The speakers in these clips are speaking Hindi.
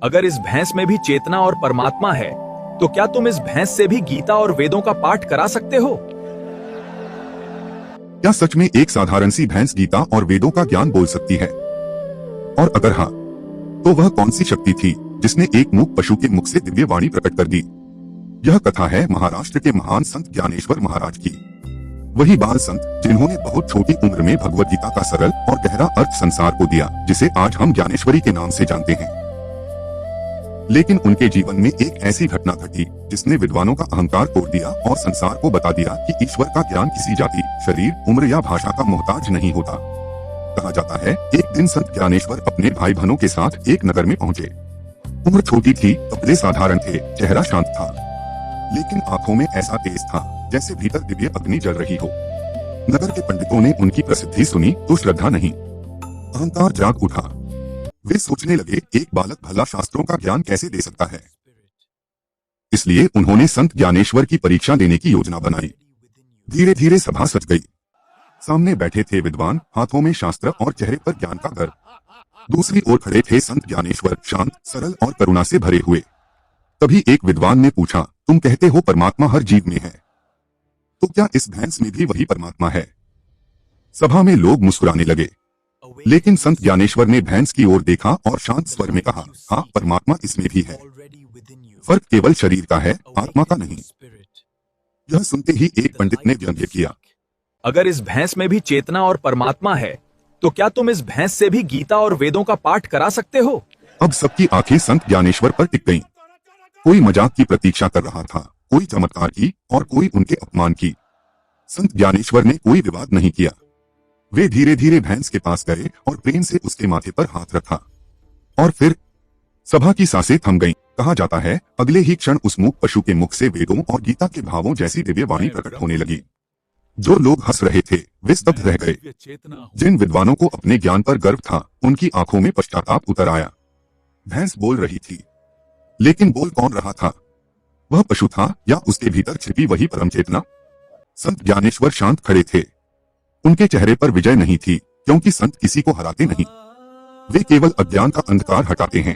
अगर इस भैंस में भी चेतना और परमात्मा है, तो क्या तुम इस भैंस से भी गीता और वेदों का पाठ करा सकते हो? क्या सच में एक साधारण सी भैंस गीता और वेदों का ज्ञान बोल सकती है? और अगर हाँ, तो वह कौन सी शक्ति थी जिसने एक मूक पशु के मुख से दिव्य वाणी प्रकट कर दी? यह कथा है महाराष्ट्र के महान संत ज्ञानेश्वर महाराज की। वही बाल संत जिन्होंने बहुत छोटी उम्र में भगवत गीता का सरल और गहरा अर्थ संसार को दिया, जिसे आज हम ज्ञानेश्वरी के नाम से जानते हैं। लेकिन उनके जीवन में एक ऐसी घटना घटी जिसने विद्वानों का अहंकार तोड़ दिया और संसार को बता दिया कि ईश्वर का ज्ञान किसी जाति, शरीर, उम्र या भाषा का मोहताज नहीं होता। कहा जाता है, एक दिन संत ज्ञानेश्वर अपने भाई बहनों के साथ एक नगर में पहुंचे। उम्र छोटी थी, कपड़े साधारण थे, चेहरा शांत था, लेकिन आंखों में ऐसा तेज था जैसे भीतर दिव्य अग्नि जल रही हो। नगर के पंडितों ने उनकी प्रसिद्धि सुनी तो श्रद्धा नहीं, अहंकार जाग उठा। वे सोचने लगे, एक बालक भला शास्त्रों का ज्ञान कैसे दे सकता है। इसलिए उन्होंने संत ज्ञानेश्वर की परीक्षा देने की योजना बनाई। धीरे धीरे सभा सज गई। सामने बैठे थे विद्वान, हाथों में शास्त्र और चेहरे पर ज्ञान का गर्व। दूसरी ओर खड़े थे संत ज्ञानेश्वर, शांत, सरल और करुणा से भरे हुए। तभी एक विद्वान ने पूछा, तुम कहते हो परमात्मा हर जीव में है, तो क्या इस भैंस में भी वही परमात्मा है? सभा में लोग मुस्कुराने लगे, लेकिन संत ज्ञानेश्वर ने भैंस की ओर देखा और शांत स्वर में कहा, हाँ, परमात्मा इसमें भी है। फर्क केवल शरीर का है, आत्मा का नहीं। यह सुनते ही एक पंडित ने व्यंग्य किया, अगर इस भैंस में भी चेतना और परमात्मा है, तो क्या तुम इस भैंस से भी गीता और वेदों का पाठ करा सकते हो? अब सबकी आंखें संत ज्ञानेश्वर पर टिक गईं। कोई मजाक की प्रतीक्षा कर रहा था, कोई चमत्कार की और कोई उनके अपमान की। संत ज्ञानेश्वर ने कोई विवाद नहीं किया। वे धीरे धीरे भैंस के पास गए और प्रेम से उसके माथे पर हाथ रखा, और फिर सभा की सांसें थम गईं। कहा जाता है, अगले ही क्षण उस मूक पशु के मुख से वेदों और गीता के भावों जैसी दिव्य वाणी प्रकट होने लगी। जो लोग हंस रहे थे वे स्तब्ध रह गए। जिन विद्वानों को अपने ज्ञान पर गर्व था, उनकी आंखों में पश्चाताप उतर आया। भैंस बोल रही थी, लेकिन बोल कौन रहा था? वह पशु था या उसके भीतर छिपी वही परम चेतना? संत ज्ञानेश्वर शांत खड़े थे। उनके चेहरे पर विजय नहीं थी, क्योंकि संत किसी को हराते नहीं, वे केवल अज्ञान का अंधकार हटाते हैं।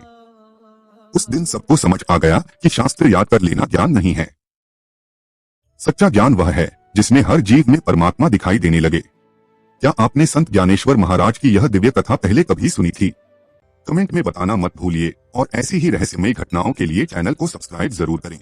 उस दिन सबको समझ आ गया कि शास्त्र याद कर लेना ज्ञान नहीं है। सच्चा ज्ञान वह है जिसमें हर जीव में परमात्मा दिखाई देने लगे। क्या आपने संत ज्ञानेश्वर महाराज की यह दिव्य कथा पहले कभी सुनी थी? कमेंट में बताना मत भूलिए, और ऐसी ही रहस्यमयी घटनाओं के लिए चैनल को सब्सक्राइब जरूर करें।